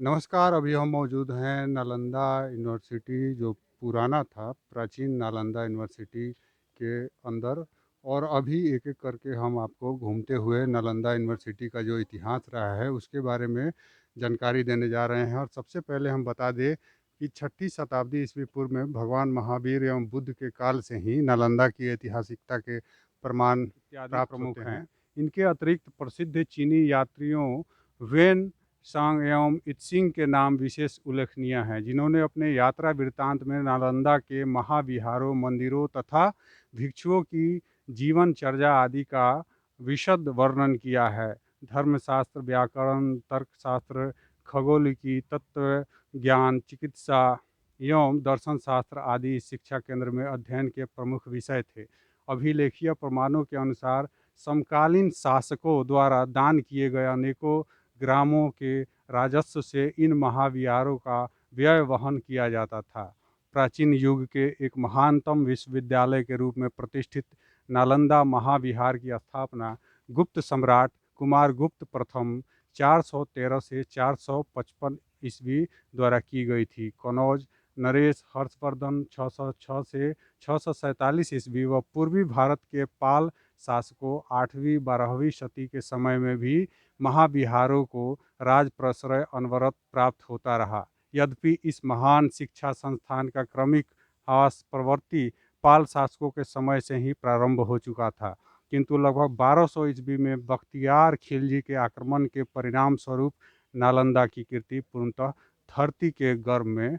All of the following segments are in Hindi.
नमस्कार, अभी हम मौजूद हैं नालंदा यूनिवर्सिटी जो पुराना था, प्राचीन नालंदा यूनिवर्सिटी के अंदर। और अभी एक-एक करके हम आपको घूमते हुए नालंदा यूनिवर्सिटी का जो इतिहास रहा है, उसके बारे में जानकारी देने जा रहे हैं। और सबसे पहले हम बता दें कि 6ठी शताब्दी ईस्वी पूर्व में भगवान महावीर एवं बुद्ध के काल से ही नालंदा की ऐतिहासिकता के प्रमाण इत्यादि प्राप्त प्रमुख होते हैं। हैं। इनके अतिरिक्त प्रसिद्ध चीनी यात्रियों वेन सांग एवं इत्सिंग के नाम विशेष उल्लेखनीय हैं, जिन्होंने अपने यात्रा वृत्तांत में नालंदा के महाविहारों, मंदिरों तथा भिक्षुओं की जीवनचर्या आदि का विशद वर्णन किया है। धर्मशास्त्र, व्याकरण, तर्कशास्त्र, खगोलिकी, तत्व ज्ञान, चिकित्सा एवं दर्शन शास्त्र आदि इस शिक्षा केंद्र में अध्ययन के प्रमुख विषय थे। अभिलेखीय प्रमाणों के अनुसार समकालीन शासकों द्वारा दान किए गए अनेकों ग्रामों के राजस्व से इन महाविहारों का व्यय वहन किया जाता था। प्राचीन युग के एक महानतम विश्वविद्यालय के रूप में प्रतिष्ठित नालंदा महाविहार की स्थापना गुप्त सम्राट कुमारगुप्त प्रथम 413 से 455 ईस्वी द्वारा की गई थी। कनौज नरेश हर्षवर्धन 606 से 647 ईस्वी व पूर्वी भारत के पाल शासकों 8वीं-12वीं शती के समय में भी महाविहारों को राज प्रश्रय अनवरत प्राप्त होता रहा। यद्यपि इस महान शिक्षा संस्थान का क्रमिक ह्रास प्रवृत्ति पाल शासकों के समय से ही प्रारंभ हो चुका था, किंतु लगभग 1200 ईस्वी में बख्तियार खिलजी के आक्रमण के परिणाम स्वरूप नालंदा की कीर्ति पूर्णतः धरती के गर्भ में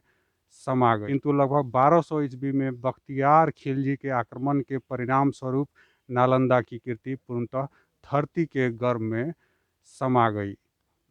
समा गई। किंतु लगभग 1200 ईस्वी में बख्तियार खिलजी के आक्रमण के परिणाम स्वरूप नालंदा की कीर्ति पूर्णतः धरती के गर्भ में समा गई।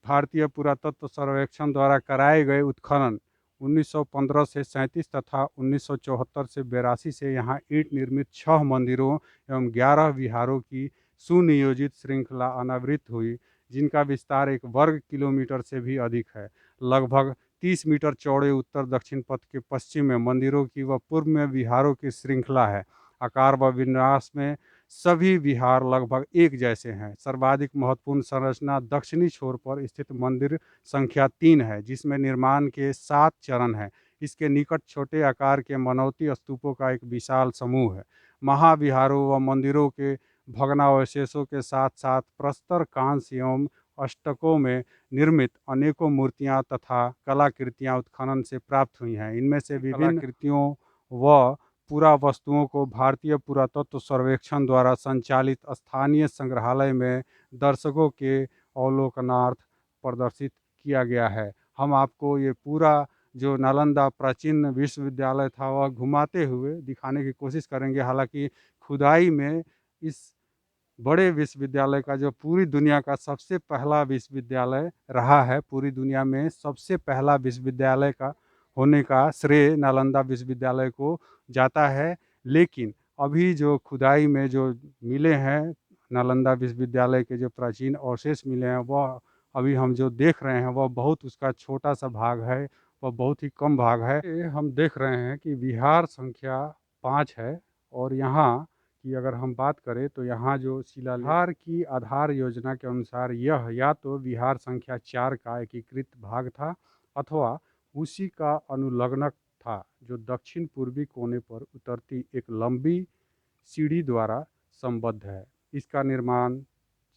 भारतीय पुरातत्व सर्वेक्षण द्वारा कराए गए उत्खनन 1915 से 37 तथा 1974 से 82 से यहाँ ईंट निर्मित 6 मंदिरों एवं 11 विहारों की सुनियोजित श्रृंखला अनावृत हुई, जिनका विस्तार 1 वर्ग किलोमीटर से भी अधिक है। लगभग 30 मीटर चौड़े उत्तर दक्षिण पथ के पश्चिम में मंदिरों की व पूर्व में विहारों की श्रृंखला है। आकार व विन्यास में सभी विहार लगभग एक जैसे हैं। सर्वाधिक महत्वपूर्ण संरचना दक्षिणी छोर पर स्थित मंदिर संख्या 3 है, जिसमें निर्माण के 7 चरण हैं। इसके निकट छोटे आकार के मनौती स्तूपों का एक विशाल समूह है। महाविहारों व मंदिरों के भग्नावशेषों के साथ साथ प्रस्तर कांस्य एवं अष्टकों में निर्मित अनेकों मूर्तियां तथा कलाकृतियां उत्खनन से प्राप्त हुई हैं। इनमें से विभिन्न कलाकृतियों व पुरावस्तुओं को भारतीय पुरातत्व सर्वेक्षण द्वारा संचालित स्थानीय संग्रहालय में दर्शकों के अवलोकनार्थ प्रदर्शित किया गया है। हम आपको ये पूरा जो नालंदा प्राचीन विश्वविद्यालय था वह घुमाते हुए दिखाने की कोशिश करेंगे। हालांकि खुदाई में इस बड़े विश्वविद्यालय का जो पूरी दुनिया का सबसे पहला विश्वविद्यालय रहा है, पूरी दुनिया में सबसे पहला विश्वविद्यालय का होने का श्रेय नालंदा विश्वविद्यालय को जाता है। लेकिन अभी जो खुदाई में जो मिले हैं नालंदा विश्वविद्यालय के जो प्राचीन अवशेष मिले हैं, वह अभी हम जो देख रहे हैं वह बहुत उसका छोटा सा भाग है, वह बहुत ही कम भाग है। ये हम देख रहे हैं कि विहार संख्या 5 है। और यहाँ की अगर हम बात करें तो यहाँ जो शिलालेख विहार की आधार योजना के अनुसार यह या तो विहार संख्या 4 का एकीकृत भाग था अथवा उसी का अनुलग्नक था, जो दक्षिण पूर्वी कोने पर उतरती एक लंबी सीढ़ी द्वारा संबद्ध है। इसका निर्माण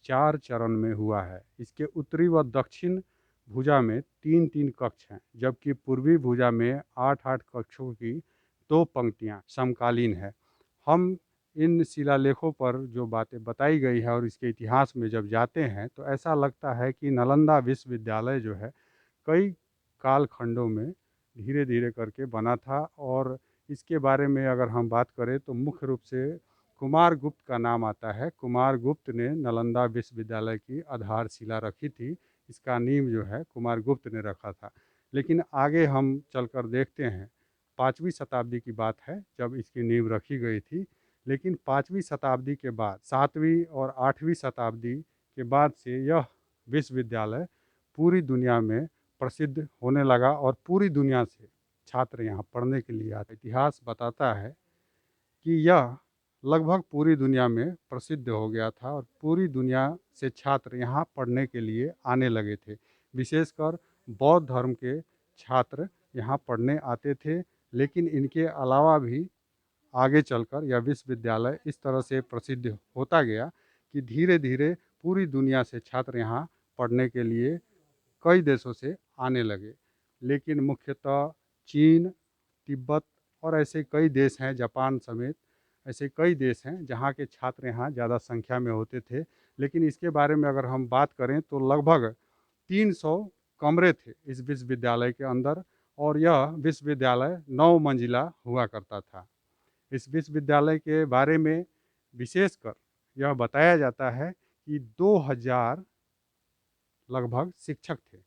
4 चरण में हुआ है। इसके उत्तरी व दक्षिण भुजा में 3-3 कक्ष हैं, जबकि पूर्वी भुजा में 8-8 कक्षों की 2 पंक्तियां समकालीन है। हम इन शिलालेखों पर जो बातें बताई गई है और इसके इतिहास में जब जाते हैं तो ऐसा लगता है कि नालंदा विश्वविद्यालय जो है कई कालखंडों में धीरे धीरे करके बना था। और इसके बारे में अगर हम बात करें तो मुख्य रूप से कुमारगुप्त का नाम आता है। कुमारगुप्त ने नालंदा विश्वविद्यालय की आधारशिला रखी थी। इसका नींव जो है कुमारगुप्त ने रखा था। लेकिन आगे हम चलकर देखते हैं, 5वीं शताब्दी की बात है जब इसकी नींव रखी गई थी। लेकिन 5वीं शताब्दी के बाद 7वीं और 8वीं शताब्दी के बाद से यह विश्वविद्यालय पूरी दुनिया में प्रसिद्ध होने लगा और पूरी दुनिया से छात्र यहाँ पढ़ने के लिए आते। इतिहास बताता है कि यह लगभग पूरी दुनिया में प्रसिद्ध हो गया था और पूरी दुनिया से छात्र यहाँ पढ़ने के लिए आने लगे थे। विशेषकर बौद्ध धर्म के छात्र यहाँ पढ़ने आते थे। लेकिन इनके अलावा भी आगे चलकर यह विश्वविद्यालय इस तरह से प्रसिद्ध होता गया कि धीरे धीरे पूरी दुनिया से छात्र यहाँ पढ़ने के लिए कई देशों से आने लगे। लेकिन मुख्यतः चीन, तिब्बत और ऐसे कई देश हैं, जापान समेत ऐसे कई देश हैं जहाँ के छात्र यहाँ ज़्यादा संख्या में होते थे। लेकिन इसके बारे में अगर हम बात करें तो लगभग 300 कमरे थे इस विश्वविद्यालय के अंदर, और यह विश्वविद्यालय 9 मंजिला हुआ करता था। इस विश्वविद्यालय के बारे में विशेषकर यह बताया जाता है कि 2000 लगभग शिक्षक थे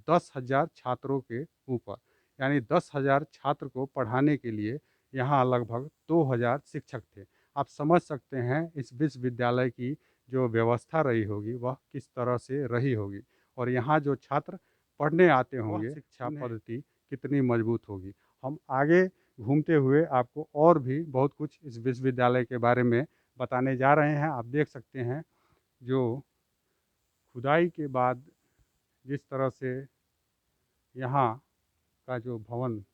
10,000 छात्रों के ऊपर, यानी 10,000 छात्र को पढ़ाने के लिए यहाँ लगभग 2,000 शिक्षक थे। आप समझ सकते हैं इस विश्वविद्यालय की जो व्यवस्था रही होगी वह किस तरह से रही होगी, और यहाँ जो छात्र पढ़ने आते होंगे शिक्षा पद्धति कितनी मजबूत होगी। हम आगे घूमते हुए आपको और भी बहुत कुछ इस विश्वविद्यालय के बारे में बताने जा रहे हैं। आप देख सकते हैं जो खुदाई के बाद जिस तरह से यहाँ का जो भवन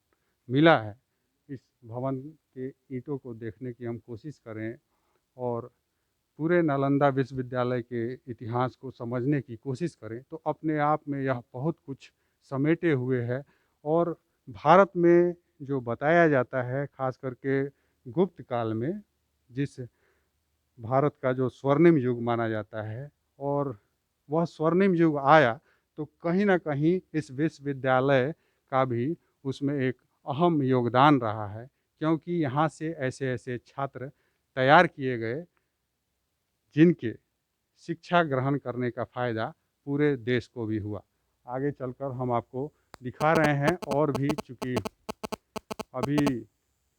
मिला है, इस भवन के ईंटों को देखने की हम कोशिश करें और पूरे नालंदा विश्वविद्यालय के इतिहास को समझने की कोशिश करें तो अपने आप में यह बहुत कुछ समेटे हुए है। और भारत में जो बताया जाता है, खास करके गुप्त काल में, जिस भारत का जो स्वर्णिम युग माना जाता है, और वह स्वर्णिम युग आया तो कहीं ना कहीं इस विश्वविद्यालय का भी उसमें एक अहम योगदान रहा है, क्योंकि यहाँ से ऐसे ऐसे छात्र तैयार किए गए जिनके शिक्षा ग्रहण करने का फ़ायदा पूरे देश को भी हुआ। आगे चलकर हम आपको दिखा रहे हैं और भी, चूँकि अभी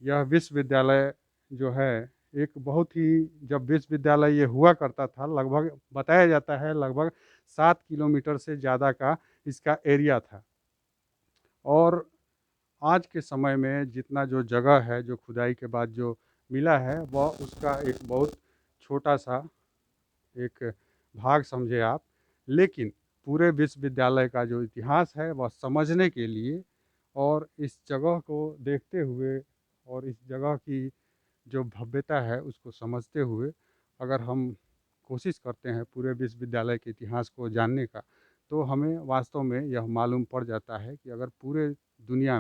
यह विश्वविद्यालय जो है एक बहुत ही, जब विश्वविद्यालय ये हुआ करता था लगभग बताया जाता है लगभग 7 किलोमीटर से ज़्यादा का इसका एरिया था। और आज के समय में जितना जो जगह है जो खुदाई के बाद जो मिला है वह उसका एक बहुत छोटा सा एक भाग समझे आप। लेकिन पूरे विश्वविद्यालय का जो इतिहास है वह समझने के लिए और इस जगह को देखते हुए और इस जगह की जो भव्यता है उसको समझते हुए अगर हम कोशिश करते हैं पूरे विश्वविद्यालय के इतिहास को जानने का, तो हमें वास्तव में यह मालूम पड़ जाता है कि अगर पूरे दुनिया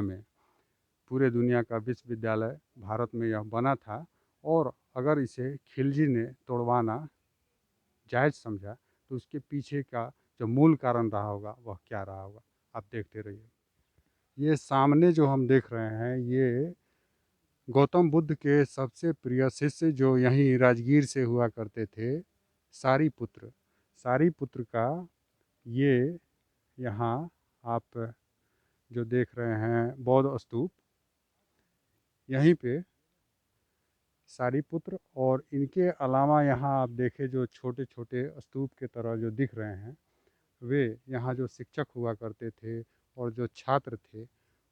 का विश्वविद्यालय भारत में यह बना था, और अगर इसे खिलजी ने तोड़वाना जायज़ समझा तो उसके पीछे का जो मूल कारण रहा होगा वह क्या रहा होगा, आप देखते रहिए। ये सामने जो हम देख रहे हैं ये गौतम बुद्ध के सबसे प्रिय शिष्य जो यहीं राजगीर से हुआ करते थे, सारीपुत्र। सारीपुत्र का ये यहाँ आप जो देख रहे हैं बौद्ध स्तूप, यहीं पे सारीपुत्र, और इनके अलावा यहाँ आप देखें जो छोटे छोटे स्तूप के तरह जो दिख रहे हैं वे यहाँ जो शिक्षक हुआ करते थे और जो छात्र थे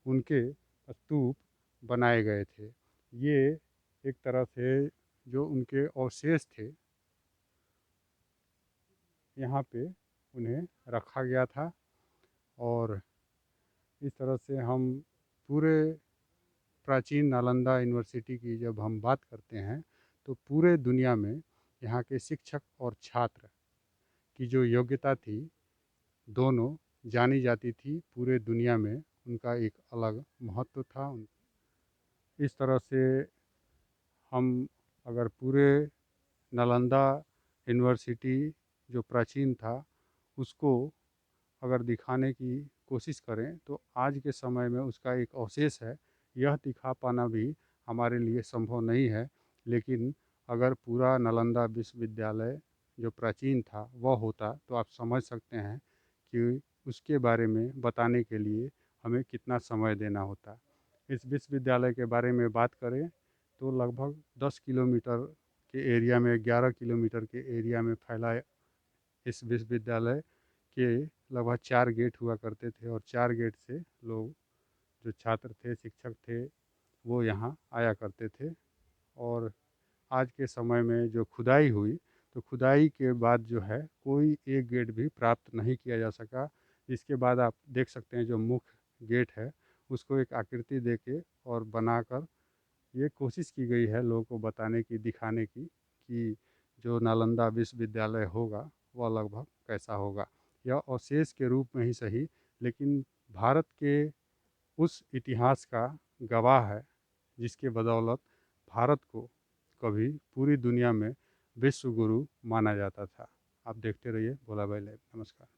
उनके स्तूप बनाए गए थे। ये एक तरह से जो उनके अवशेष थे यहाँ पे उन्हें रखा गया था। और इस तरह से हम पूरे प्राचीन नालंदा यूनिवर्सिटी की जब हम बात करते हैं तो पूरे दुनिया में यहाँ के शिक्षक और छात्र की जो योग्यता थी दोनों जानी जाती थी, पूरे दुनिया में उनका एक अलग महत्व था। इस तरह से हम अगर पूरे नालंदा यूनिवर्सिटी जो प्राचीन था उसको अगर दिखाने की कोशिश करें तो आज के समय में उसका एक अवशेष है, यह दिखा पाना भी हमारे लिए संभव नहीं है। लेकिन अगर पूरा नालंदा विश्वविद्यालय जो प्राचीन था वह होता तो आप समझ सकते हैं कि उसके बारे में बताने के लिए हमें कितना समय देना होता। इस विश्वविद्यालय के बारे में बात करें तो लगभग 10 किलोमीटर के एरिया में, 11 किलोमीटर के एरिया में फैला इस विश्वविद्यालय के लगभग 4 गेट हुआ करते थे, और 4 गेट से लोग जो छात्र थे, शिक्षक थे, वो यहाँ आया करते थे। और आज के समय में जो खुदाई हुई तो खुदाई के बाद जो है कोई एक गेट भी प्राप्त नहीं किया जा सका, इसके बाद आप देख सकते हैं जो मुख्य गेट है उसको एक आकृति दे के और बनाकर ये कोशिश की गई है लोगों को बताने की, दिखाने की कि जो नालंदा विश्वविद्यालय होगा वह लगभग कैसा होगा। यह अवशेष के रूप में ही सही, लेकिन भारत के उस इतिहास का गवाह है जिसके बदौलत भारत को कभी पूरी दुनिया में विश्व गुरु माना जाता था। आप देखते रहिए भोला भाई लाइव। नमस्कार।